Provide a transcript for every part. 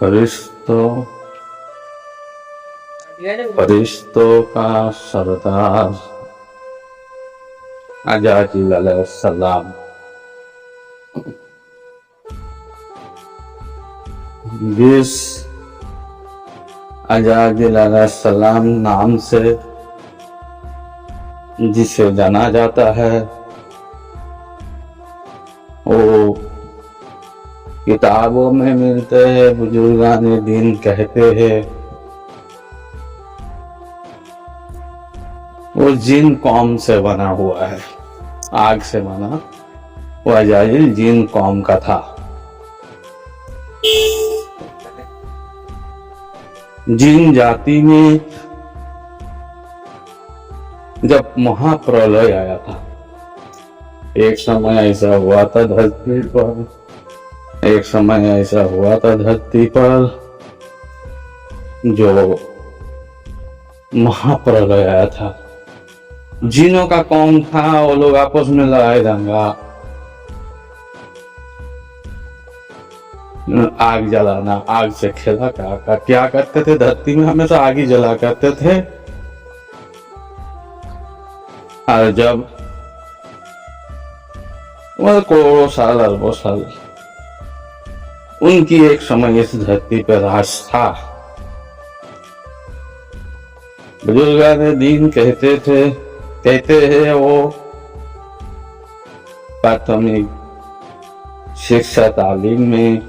फरिश्तों फरिश्तों का सरदार अज़राइल अलैहिस्सलाम जिस अज़राइल अलैहिस्सलाम नाम से जिसे जाना जाता है, वो किताबों में मिलते हैं, बुजुर्गान दीन कहते हैं। वो जिन कौम से बना हुआ है, आग से बना, वो अज़राइल जिन कौम का था। जिन जाति में जब महाप्रलय आया था, एक समय ऐसा हुआ था धरती पर, एक समय ऐसा हुआ था धरती पर जो महाप्रलय आया था। जिनों का कौम था, वो लोग आपस में लड़ाई दंगा, आग जलाना, आग से खेला क्या करते थे, धरती में हमेशा आग ही जला करते थे। और जब करोड़ों साल अरबों साल उनकी एक समय इस धरती पर राज था। बुजुर्गान दीन कहते हैं वो प्राथमिक शिक्षा तालीम में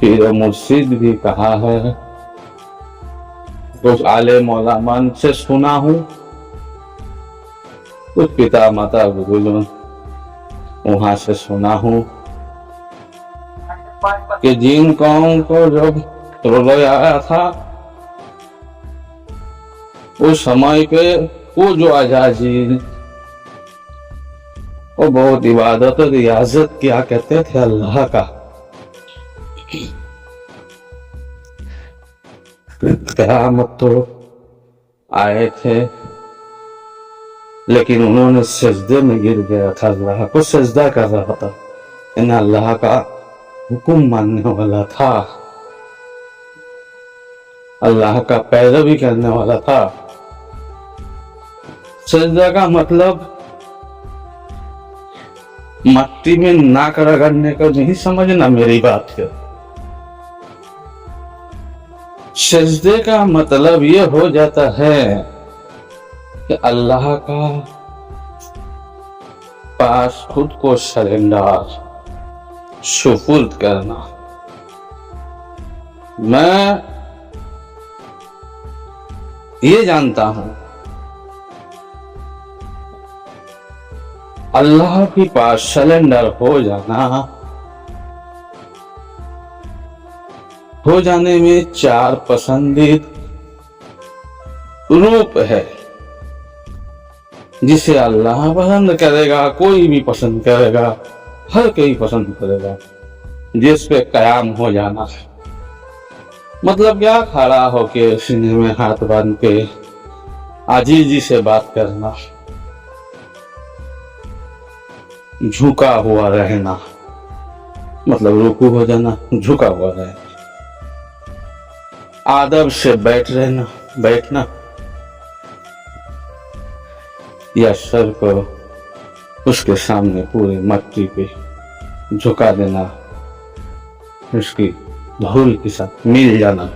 पीर मुर्शिद भी कहा है, कुछ आले मौलामान से सुना हूँ, कुछ पिता माता गुरुजन वहां से सुना हूँ कि जिन कौम को जब प्रलय आया था, उस समय के वो जो अज़राइल वो बहुत इबादत और रियाजत किया करते थे अल्लाह का। क़यामत तो आए थे, लेकिन उन्होंने सजदे में गिर गया था, अल्लाह को सजदा कर रहा था, इन अल्लाह का हुक्म मानने वाला था, अल्लाह का पैरवी करने वाला था। सजदा का मतलब मट्टी में नाक रगड़ने का नहीं समझना मेरी बात है। सजदे का मतलब ये हो जाता है कि अल्लाह का पास खुद को सरेंडर, सुपुर्द करना। मैं ये जानता हूं अल्लाह के पास सरेंडर हो जाने में चार पसंदीद रूप है जिसे अल्लाह पसंद करेगा, कोई भी पसंद करेगा, हर कोई पसंद करेगा। जिस पे कयाम हो जाना, मतलब क्या, खड़ा होके सीने में हाथ बांध के आजीजी से बात करना, झुका हुआ रहना, मतलब रुकू हो जाना, झुका हुआ रहना, आदब से बैठना या सर को उसके सामने पूरी मट्टी पे झुका देना, उसकी धूल के साथ मिल जाना,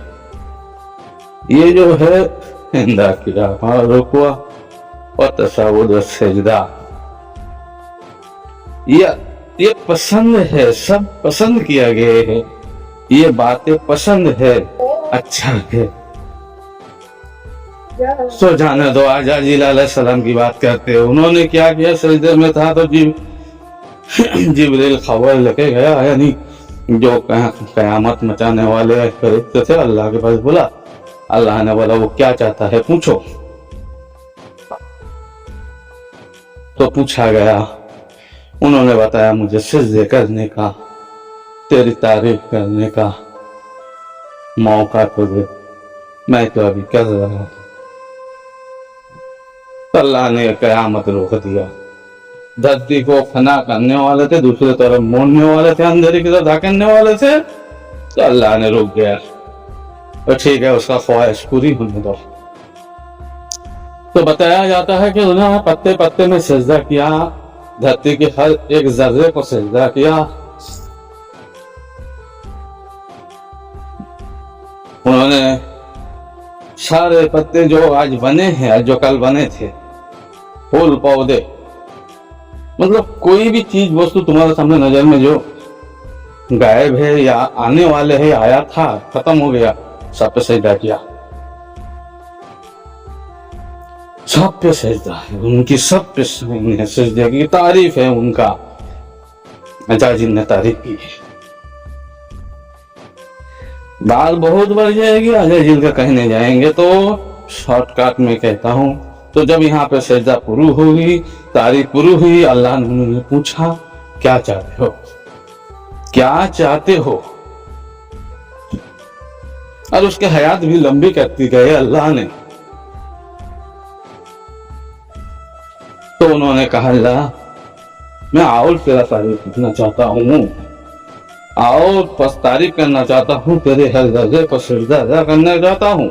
ये जो है इंदा किया रुकवा और तसावुद सजदा। ये पसंद है, सब पसंद किया गया है, ये बातें पसंद है, अच्छा है। सो जाने दो, अज़राइल अलैहिस्सलाम की बात करते हैं। उन्होंने क्या किया, सजदे में था तो जिब्रील खबर लेके गया, यानी जो कयामत मचाने वाले फरिश्ते थे, अल्लाह के पास बोला। अल्लाह ने बोला वो क्या चाहता है पूछो। तो पूछा गया, उन्होंने बताया मुझे सजदे करने का, तेरी तारीफ करने का मौका तो दे, मैं तो अभी कर रहा हूं। अल्लाह ने कयामत रोक दिया। धरती को फना करने वाले थे, दूसरी तरफ मोड़ने वाले थे, अंधेरे की तरफ धकेलने वाले थे, तो अल्लाह ने रोक गया, तो ठीक है उसका ख्वाहिश पूरी होने दो। तो बताया जाता है कि उन्होंने पत्ते पत्ते में सजदा किया, धरती के हर एक जर्रे को सजदा किया। उन्होंने सारे पत्ते जो आज बने हैं, जो कल बने थे, फूल पौधे, मतलब कोई भी चीज वस्तु तुम्हारे सामने नजर में जो गायब है या आने वाले है, आया था, खत्म हो गया, सब पे सजदा किया, सब पे सजदा है उनकी, सब पे सजदे की तारीफ है उनका। अजाजिल ने तारीफ की है। बात बहुत बढ़ जाएगी, अजाजिल का कहने जाएंगे तो शॉर्टकट में कहता हूं। तो जब यहाँ पे सजदा पूरी हुई, तारीफ पूरी हुई, अल्लाह ने पूछा क्या चाहते हो, क्या चाहते हो, और उसके हयात भी लंबी करती गए अल्लाह ने। तो उन्होंने कहा अल्लाह मैं और तेरा तारीफ करना चाहता हूँ, और बस तारीफ करना चाहता हूँ, तेरे हर जर्रे को सजदा अदा करना चाहता हूँ,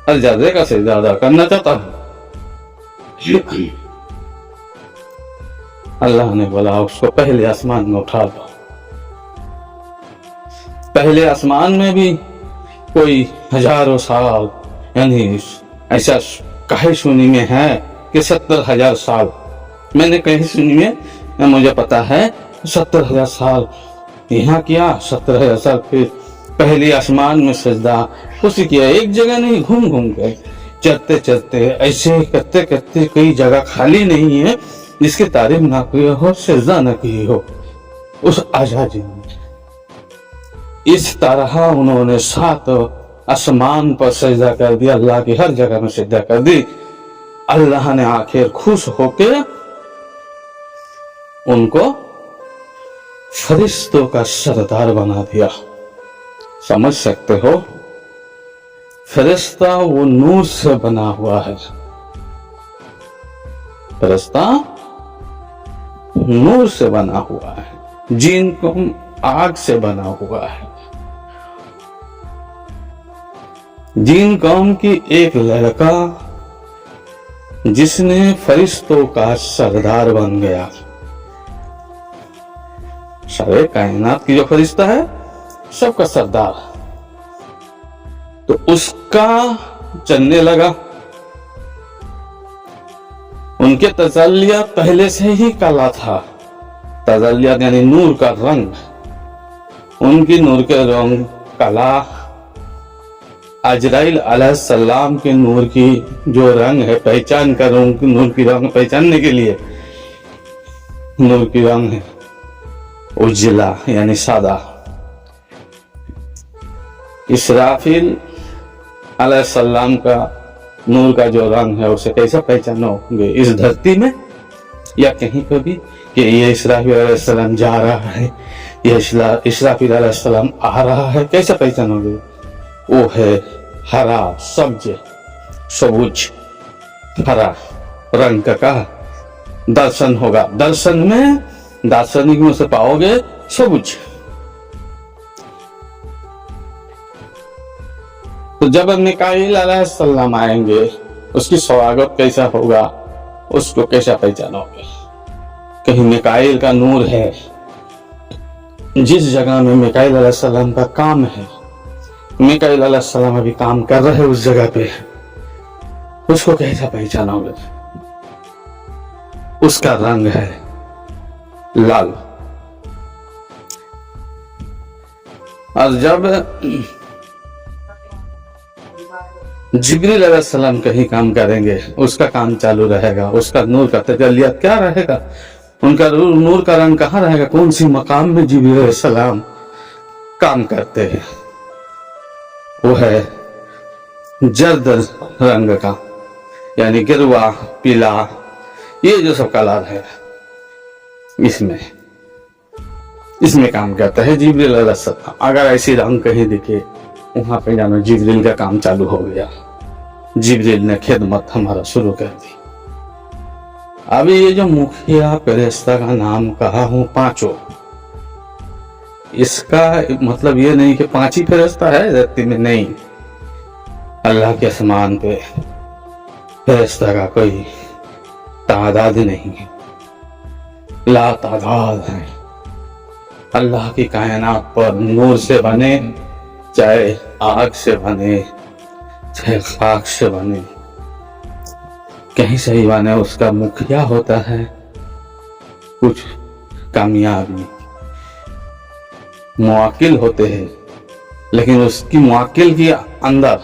हर जर्रे का सजदा अदा करना चाहता हूँ। अल्लाह ने बोला उसको पहले आसमान में उठा दो। पहले आसमान में भी कोई हजारों साल, यानी ऐसा कहीं सुनी में है कि 70,000 साल, मैंने कहीं सुनी में मुझे पता है 70,000 साल यहाँ किया, 70,000 साल फिर पहले आसमान में सजदा उसी किया, एक जगह नहीं, घूम घूम के, चलते चलते, ऐसे करते करते, कई जगह खाली नहीं है जिसकी तारीफ ना की हो, सजदा ना की हो उस आजादी में। इस तरह उन्होंने 7 आसमान पर सजदा कर दिया, अल्लाह की हर जगह में सजदा कर दी। अल्लाह ने आखिर खुश होके उनको फरिश्तों का सरदार बना दिया। समझ सकते हो, फरिश्ता वो नूर से बना हुआ है, फरिश्ता नूर से बना हुआ है, जिन को आग से बना हुआ है। जिन कौम की एक लड़का जिसने फरिश्तों का सरदार बन गया, सारे कायनात की जो फरिश्ता है सबका सरदार, तो उसका चलने लगा। उनके तजल्लिया पहले से ही काला था, तजल्लिया यानी नूर का रंग, उनकी नूर के रंग काला। अजराइल अलैहिस्सलाम के नूर की जो रंग है, पहचान कर उनकी नूर की रंग पहचानने के लिए, नूर की रंग है उजला यानी सादा। इसराफिल अलैहिस्सलाम का नूर का जो रंग है उसे कैसे पहचानोगे इस धरती में या कहीं पर भी कि ये इसराफिल अलैहिस्सलाम जा रहा है, ये इसराफिल अलैहिस्सलाम आ रहा है, कैसे पहचानोगे? वो है हरा सब्ज सबुज हरा रंग का दर्शन होगा, दर्शन में दार्शनिक में से पाओगे सबुज। तो जब मिकाईल अलैहिस्सलाम आएंगे उसकी स्वागत कैसा होगा, उसको कैसा पहचानोगे? कहीं मिकाईल का नूर है, जिस जगह में मिकाईल अलैहिस्सलाम का काम है, मिकाईल अलैहिस्सलाम अभी काम कर रहे हैं उस जगह पे, उसको कैसा पहचानोगे? उसका रंग है लाल। और जब जिब्रील अलैहिस्सलाम कहीं काम करेंगे उसका काम चालू रहेगा, उसका नूर का तजल्लियात क्या रहेगा, उनका नूर का रंग कहाँ रहेगा, कौन सी मकाम में जिब्रील अलैहिस्सलाम काम करते हैं? वो है जर्द रंग का, यानी गिरवा पीला, ये जो सब कलर है इसमें काम करता है जिब्रील अलैहिस्सलाम। अगर ऐसी रंग कहीं दिखे वहां पे जानो जिब्रील का काम चालू हो गया, जिब्रील ने खिदमत हमारा शुरू कर दी। अभी ये जो मुखिया फरिश्ता का नाम कहा हूं पांचों, इसका मतलब ये नहीं कि 5 ही फरिश्ता है धरती में, नहीं। अल्लाह के आसमान पे फरिश्ता का कोई तादाद नहीं है, ला तादाद है। अल्लाह की कायनात पर नूर से बने, चाहे आग से बने, चाहे खाक से बने, कहीं से ही बने, उसका मुखिया होता है। कुछ कामयाबी मुआकिल होते हैं, लेकिन उसकी मुआकिल के अंदर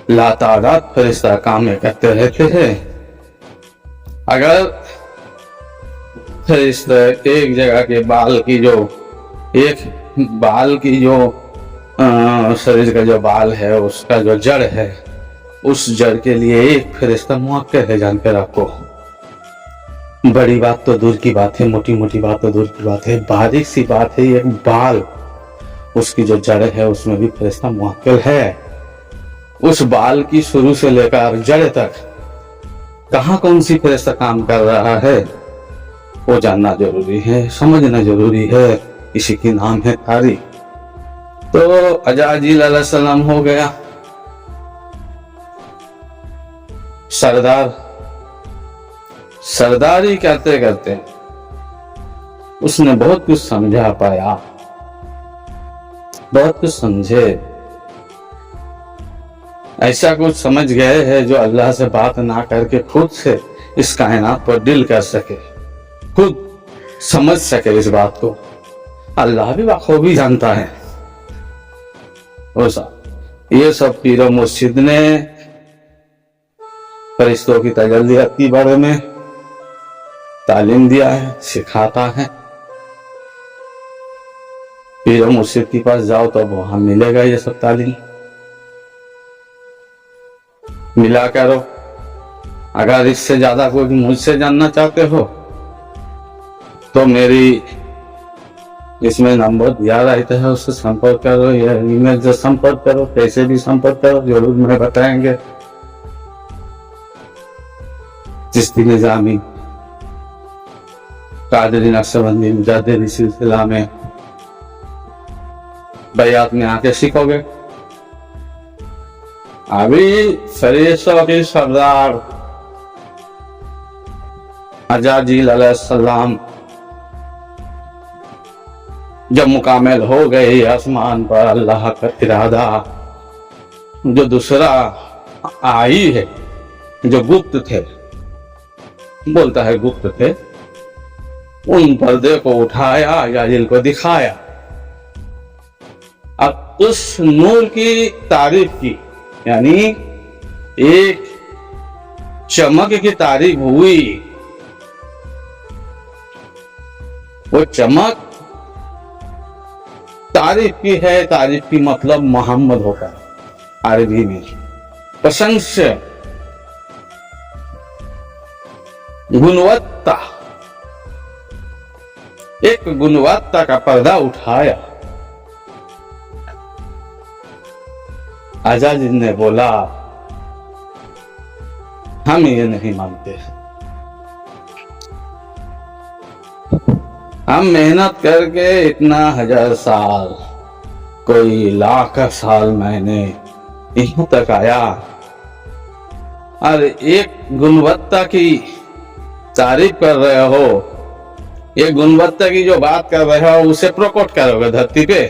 लातादाद फरिश्ता काम करते रहते हैं। अगर फरिश्ता एक जगह के बाल की जो शरीर का जो बाल है, उसका जो जड़ है, उस जड़ के लिए एक फरिश्ता मुआक्किल है, जान के रखो। बड़ी बात तो दूर की बात है, मोटी मोटी बात तो दूर की बात है, बारीक सी बात है, एक बाल, उसकी जो जड़ है उसमें भी फरिश्ता मुआक्किल है। उस बाल की शुरू से लेकर जड़ तक कहाँ कौन सी फरिश्ता काम कर रहा है, वो जानना जरूरी है, समझना जरूरी है। इसी की नाम है तारीख। तो अजाजील अलैहिस्सलाम हो गया सरदारी करते करते उसने बहुत कुछ समझा पाया, बहुत कुछ समझे, ऐसा कुछ समझ गए हैं जो अल्लाह से बात ना करके खुद से इस कायनात पर दिल कर सके, खुद समझ सके इस बात को। अल्लाह भी बखूबी जानता है। ये सब पीर मुर्शिद ने फरिश्तों की तजल्लियात के बारे में तालीम दिया है, सिखाता है। पीर मुर्शिद के पास जाओ तो वहां मिलेगा ये सब तालीम, मिला करो। अगर इससे ज्यादा कोई मुझसे जानना चाहते हो तो मेरी इसमें नंबर दिया रहता है, उससे संपर्क करो या ईमेल से संपर्क करो, कैसे भी संपर्क करो, जरूर मैं बताएंगे। चिश्ती निजामी, कादरी नक्शबंदी, मुजाद्दिदी सिलसिला में बयात में आके सीखोगे। अभी फरिश्तों के सरदार अजाजील अलैहिस्सलाम जब मुकामिल हो गए आसमान पर, अल्लाह का इरादा जो दूसरा आई है, जो गुप्त थे, बोलता है गुप्त थे, उन पर्दे को उठाया, अजाजील को दिखाया। अब उस नूर की तारीफ की, यानी एक चमक की तारीफ हुई। वो चमक तारीफ की है, तारीफ की मतलब मोहम्मद होगा अरबी में, प्रशंसा, गुणवत्ता, एक गुणवत्ता का पर्दा उठाया। अजाजील ने बोला हम ये नहीं मानते, हम मेहनत करके इतना 1000 साल, कोई लाख साल मैंने यहां तक आया, और एक गुणवत्ता की तारीफ कर रहे हो, ये गुणवत्ता की जो बात कर रहे हो उसे प्रकट करोगे धरती पे,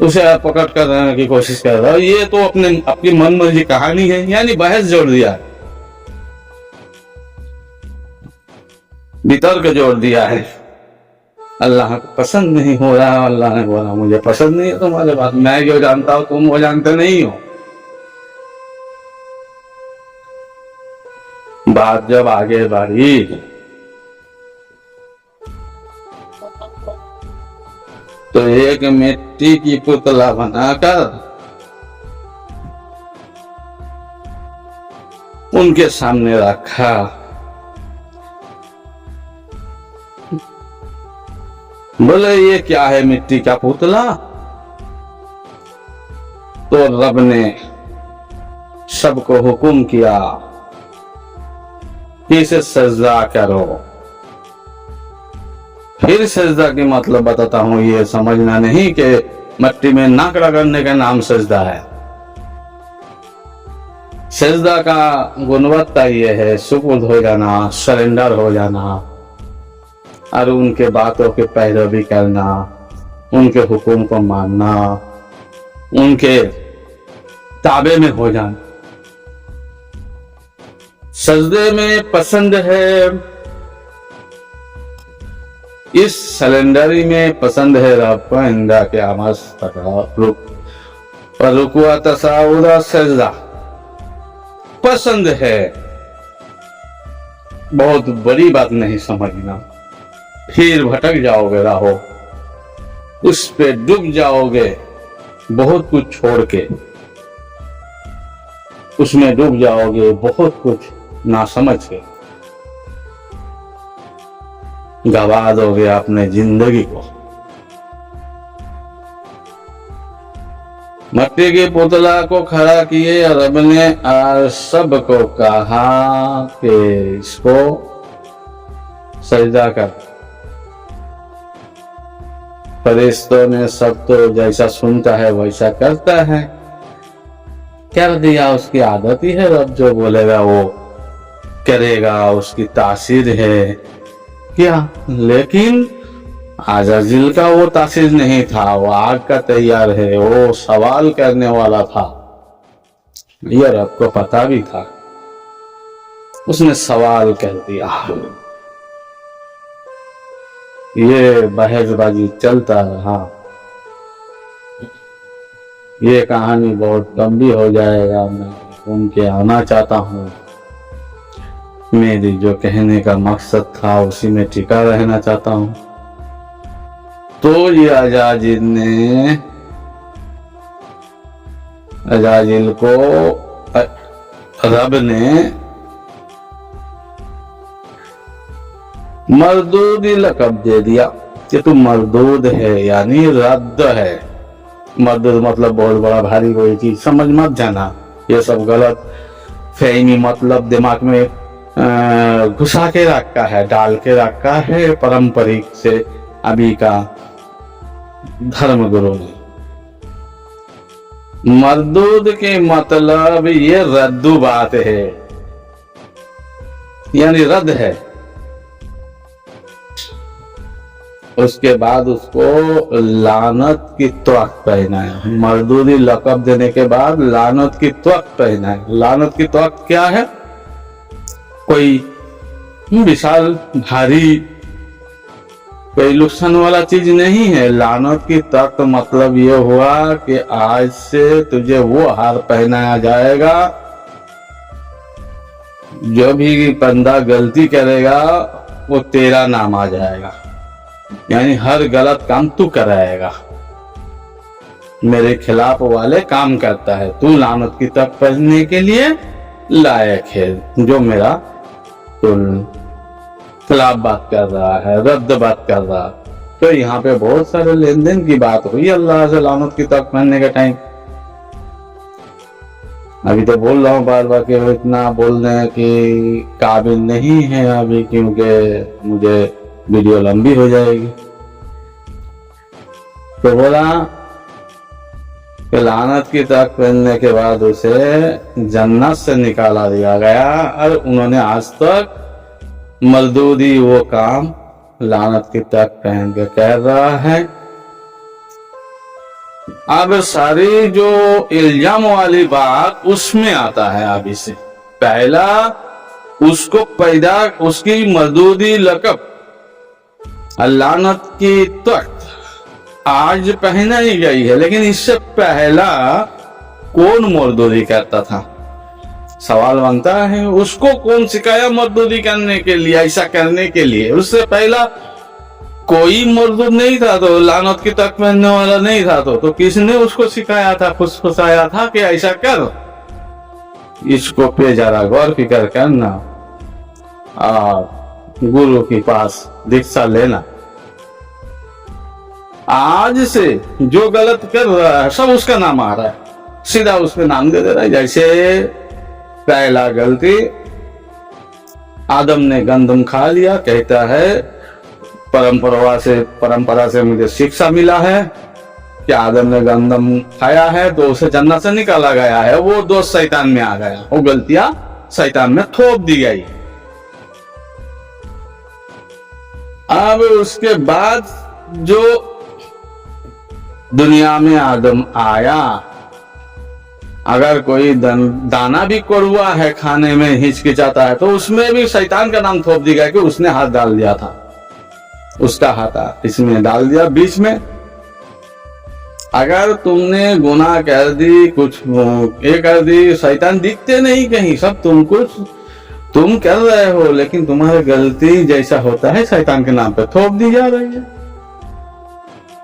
उसे आप प्रकट करने की कोशिश कर रहे हो। ये तो अपनी मन मर्जी कहानी है, यानी बहस जोड़ दिया, वितर्क जोड़ दिया है। अल्लाह को पसंद नहीं हो रहा, अल्लाह ने बोला मुझे पसंद नहीं है तुम्हारे बात, मैं जो जानता हूं तुम वो जानते नहीं हो। बात जब आगे बढ़ी तो एक मिट्टी की पुतला बनाकर उनके सामने रखा। बोले ये क्या है, मिट्टी का पुतला? तो रब ने सबको हुक्म किया कि इसे सजदा करो। फिर सजदा की मतलब बताता हूँ, ये समझना नहीं कि मट्टी में नाक रगड़ने का नाम सजदा है। सजदा का गुणवत्ता ये है सुपुर्द हो जाना, सरेंडर हो जाना और उनके बातों की पैरवी करना, उनके हुक्म को मानना, उनके ताबे में हो जाना। सजदे में पसंद है, इस सलेंडरी में पसंद है रब को इंदा के आमस पर रुकुआ तसाउदा सजदा पसंद है। बहुत बड़ी बात नहीं समझना, फिर भटक जाओगे राहो, उस पे डूब जाओगे बहुत कुछ छोड़ के, उसमें डूब जाओगे बहुत कुछ ना समझ के, गवा दोगे अपने जिंदगी को। मट्टी के पुतला को खड़ा किए रब ने और सबको कहा कि इसको सजदा कर। फरिश्तों ने सब तो जैसा सुनता है वैसा करता है, कर दिया, उसकी आदत ही है। रब जो बोलेगा वो करेगा, उसकी तासीर है क्या। लेकिन आजाजिल का वो तासीर नहीं था, वो आग का तैयार है, वो सवाल करने वाला था, ये रब को पता भी था। उसने सवाल कर दिया। ये बहसबाजी चलता रहा। ये कहानी बहुत लंबी हो जाएगा, मैं घूम के आना चाहता हूँ। मेरी जो कहने का मकसद था उसी में टिका रहना चाहता हूँ। तो ये अजाजिल को रब ने मरदूदी लकब दे दिया कि तू मरदूद है, यानी रद्द है। मरदूद मतलब बहुत बड़ा भारी कोई चीज, समझ मत जाना, ये सब गलत फहमी मतलब दिमाग में घुसा के रखा है, डाल के रखा है पारंपरिक से अभी का धर्म गुरु ने। मरदूद के मतलब ये रद्दू बात है, यानी रद्द है। उसके बाद उसको लानत की त्वक पहना है। मरदूदी लकब देने के बाद लानत की त्वक पहना है। लानत की त्वक क्या है? कोई विशाल भारी कोई नुकसान वाला चीज नहीं है। लानत की तक मतलब ये हुआ कि आज से तुझे वो हार पहनाया जाएगा, जो भी बंदा गलती करेगा वो तेरा नाम आ जाएगा, यानी हर गलत काम तू कराएगा। मेरे खिलाफ वाले काम करता है, तू लानत की तक पहनने के लिए लायक है, जो मेरा खिलाफ बात कर रहा है, रद्द बात कर रहा। तो यहाँ पे बहुत सारे लेन देन की बात हुई अल्लाह से लानत की तक पहनने का टाइम। अभी तो बोल रहा हूँ बार बार कि इतना बोलने की काबिल नहीं है अभी, क्योंकि मुझे वीडियो लंबी हो जाएगी। तो बोला कि लानत की तक पहनने के बाद उसे जन्नत से निकाला दिया गया, और उन्होंने आज तक मरदूदी वो काम लानत की तक पहन के कर रहा है। अब सारी जो इल्जाम वाली बात उसमें आता है। अभी से पहला उसको पैदा, उसकी मरदूदी लकब लानत की तक आज पहनाई गई है, लेकिन इससे पहला कौन मरदूदी करता था? सवाल बनता है, उसको कौन सिखाया मरदूदी करने के लिए, ऐसा करने के लिए? उससे पहला कोई मरदूद नहीं था, तो लानत की तक पहनने वाला नहीं था, तो किसने उसको सिखाया था, फुसफुसाया था कि ऐसा कर? इसको पे जरा गौर फिकर करना और गुरु के पास दीक्षा लेना। आज से जो गलत कर रहा है सब उसका नाम आ रहा है, सीधा उसके नाम दे दे रहा है। जैसे पहला गलती, आदम ने गंदम खा लिया, कहता है परंपरा से मुझे शिक्षा मिला है कि आदम ने गंदम खाया है तो उसे जन्नत से निकाला गया है, वो दोष शैतान में आ गया, वो गलतियां शैतान में थोप दी गई। अब उसके बाद जो दुनिया में आदम आया, अगर कोई दाना भी कड़वा है खाने में हिचकिचाता है तो उसमें भी शैतान का नाम थोप दिया कि उसने हाथ डाल दिया था, उसका हाथ इसमें डाल दिया बीच में। अगर तुमने गुनाह कर दी, कुछ ये कर दी, शैतान दिखते नहीं कहीं, सब तुम कर रहे हो, लेकिन तुम्हारी गलती जैसा होता है शैतान के नाम पे थोप दी जा रही है।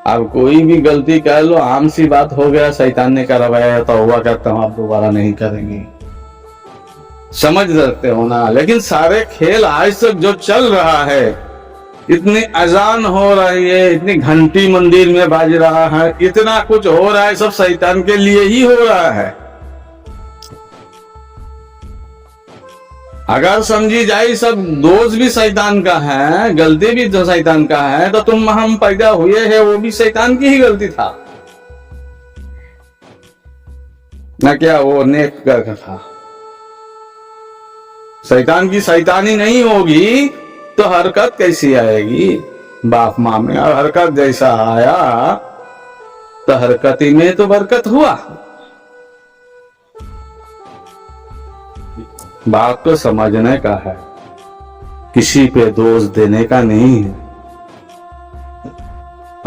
अब कोई भी गलती कर लो, आम सी बात हो गया, शैतान ने करवाया तो हुआ, करता हूं आप दोबारा नहीं करेंगे, समझ सकते हो ना। लेकिन सारे खेल आज तक जो चल रहा है, इतनी अजान हो रही है, इतनी घंटी मंदिर में बाज रहा है, इतना कुछ हो रहा है, सब शैतान के लिए ही हो रहा है। अगर समझी जाए सब दोष भी शैतान का है, गलती भी तो शैतान का है, तो हम पैदा हुए हैं वो भी शैतान की ही गलती था ना, क्या वो नेक का था। शैतान की शैतानी नहीं होगी तो हरकत कैसी आएगी। बाप माँ में हरकत जैसा आया तो हरकती में तो बरकत हुआ। बात को समझने का है, किसी पे दोष देने का नहीं है।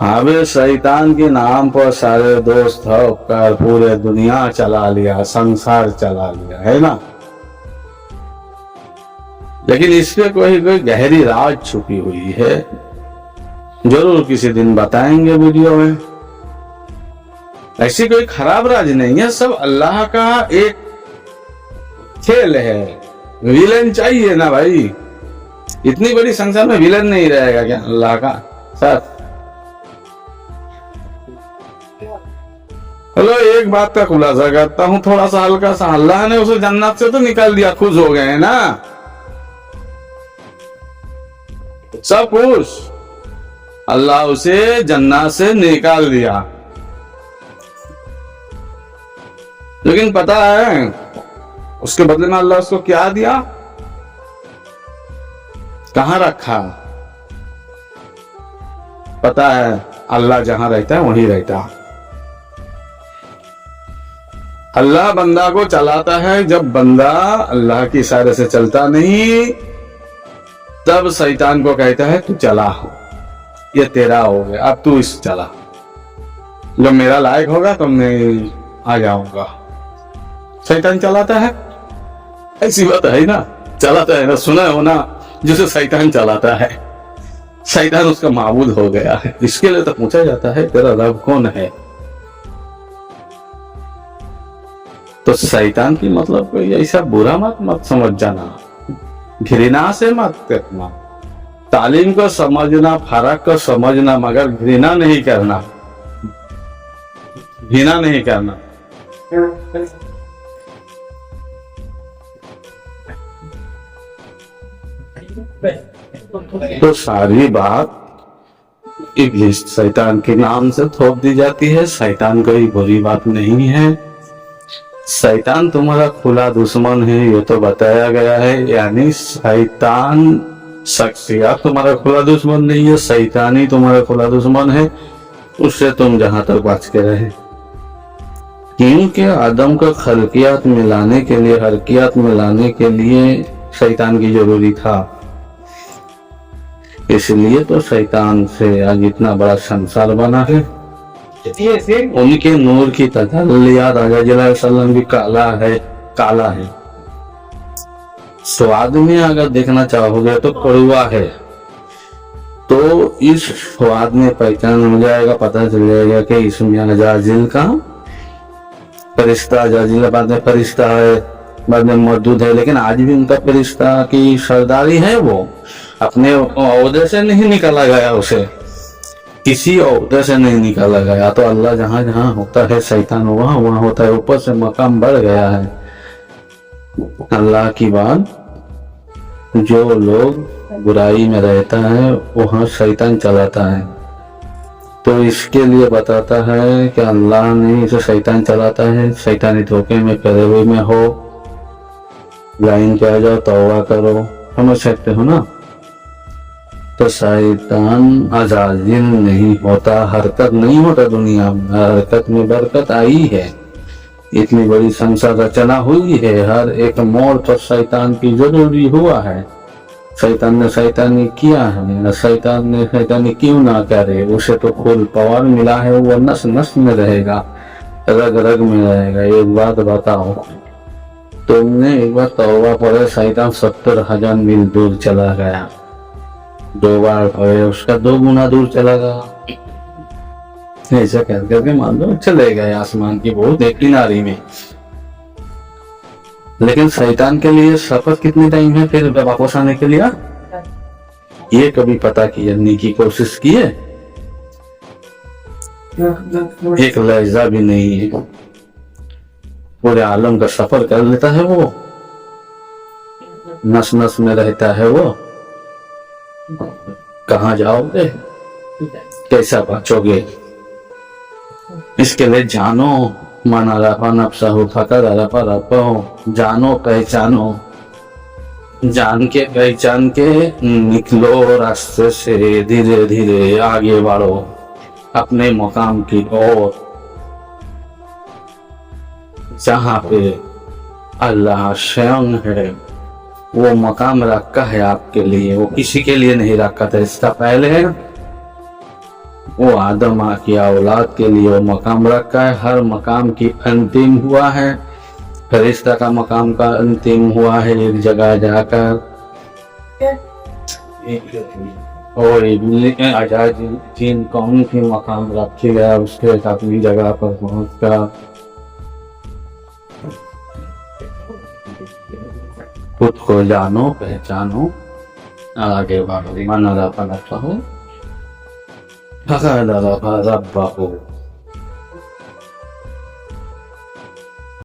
अब शैतान के नाम पर सारे दोस्त होकर पूरे दुनिया चला लिया, संसार चला लिया, है ना। लेकिन इस पे कोई गहरी राज छुपी हुई है, जरूर किसी दिन बताएंगे वीडियो में। ऐसी कोई खराब राज नहीं है, सब अल्लाह का एक खेल है। विलन चाहिए ना भाई, इतनी बड़ी संसार में विलन नहीं रहेगा क्या अल्लाह का साथ। चलो एक बात का खुलासा करता हूं, थोड़ा सा हल्का सा, अल्लाह ने उसे जन्नत से तो निकाल दिया, खुश हो गए ना, सब खुश, अल्लाह उसे जन्नत से निकाल दिया। लेकिन पता है उसके बदले में अल्लाह उसको क्या दिया, कहां रखा, पता है। अल्लाह जहां रहता है वहीं रहता है। अल्लाह बंदा को चलाता है, जब बंदा अल्लाह की इशारे से चलता नहीं, तब शैतान को कहता है तू चला, ये तेरा हो गया, अब तू इस चला, जब मेरा लायक होगा तो मैं आ जाऊंगा। शैतान चलाता है, ऐसी बात है ना, चलाता है ना, सुना हो ना, जिसे शैतान चलाता है, शैतान उसका माबूद हो गया है। इसके लिए तो पूछा जाता है तेरा रब कौन है। तो शैतान की मतलब कोई ऐसा बुरा मत समझ जाना, घृणा से मत करना, तालीम को समझना, फर्क को समझना, मगर घृणा नहीं करना, घृणा नहीं करना। तो सारी बात इब्लीस शैतान के नाम से थोप दी जाती है। शैतान कोई बुरी बात नहीं है, शैतान तुम्हारा खुला दुश्मन है, ये तो बताया गया है। यानी शैतान शख्सियत तुम्हारा खुला दुश्मन नहीं है, शैतान ही तुम्हारा खुला दुश्मन है। उससे तुम जहां तक बच के रहे, क्योंकि आदम को खलकियात मिलाने के लिए, हरकियात मिलाने के लिए शैतान की जरूरी था। इसलिए तो शैतान से आज इतना बड़ा संसार बना है। उनके नूर की तजल्लियात सल्लम भी काला है। स्वाद में अगर देखना चाहोगे तो कड़वा है, तो इस स्वाद में पहचान हो जाएगा, पता चल जाएगा कि इसमें अजाजिल का फरिश्ता, अजाजिल बाद में फरिश्ता है, बाद में मौजूद है, लेकिन आज भी उनका फरिश्ता की सरदारी है। वो अपने ओहदे से नहीं निकाला गया, उसे किसी ओहदे से नहीं निकाला गया। तो अल्लाह जहां जहां होता है शैतान वहां वहां होता है, ऊपर से मकाम बढ़ गया है। अल्लाह की बात जो लोग बुराई में रहता है वहाँ शैतान चलाता है। तो इसके लिए बताता है कि अल्लाह ने इसे शैतान चलाता है, शैतानी धोखे में करे हुए में हो, लाइन पे आ जाओ, तौबा करो, समझ सकते हो ना। तो शैतान अजाजिल नहीं होता, हरकत नहीं होता दुनिया में, हरकत में बरकत आई है। इतनी बड़ी संसार रचना हुई है, हर एक मोड़ पर शैतान की जरूरी हुआ है। शैतान ने शैतानी किया है, शैतान ने शैतानी क्यों ना करे, उसे तो फुल पावर मिला है, वो नस नस में रहेगा, रग रग में रहेगा। एक बात बताओ, तुमने एक बार तौबा पढ़े, शैतान 70,000 मील दूर चला गया, 2 बार पढ़े उसका 2 गुना दूर चला गया। ऐसा कर करके मान लो चले गए आसमान की बहुत एक किनारे में। लेकिन शैतान के लिए सफर कितनी टाइम है फिर वापस आने के लिए? ये कभी पता करने की कोशिश किए? एक लहजा भी नहीं है। पूरे आलम का सफर कर लेता है वो, नस नस में रहता है वो। कहाँ जाओगे, कैसा बचोगे? इसके लिए जानो, माना रफा नफ्सहु फकर रफा रफो, जानो पहचानो, जान के पहचान के निकलो रास्ते से, धीरे धीरे आगे बढ़ो अपने मकाम की ओर, जहाँ पे अल्लाह स्वयं है। वो मकाम रखा है आपके लिए, वो किसी के लिए नहीं रखा था। इसका पहले वो आदम की औलाद के लिए वो मकाम रखा है। हर मकाम की अंतिम हुआ है, फरिश्ता का मकाम का अंतिम हुआ है एक जगह जाकर, और जिन कौन की मकाम रखी गया उसके अपनी जगह पर पहुंच कर खुद को जानो पहचानो, आगे बढ़ो। मन रब्बा हो,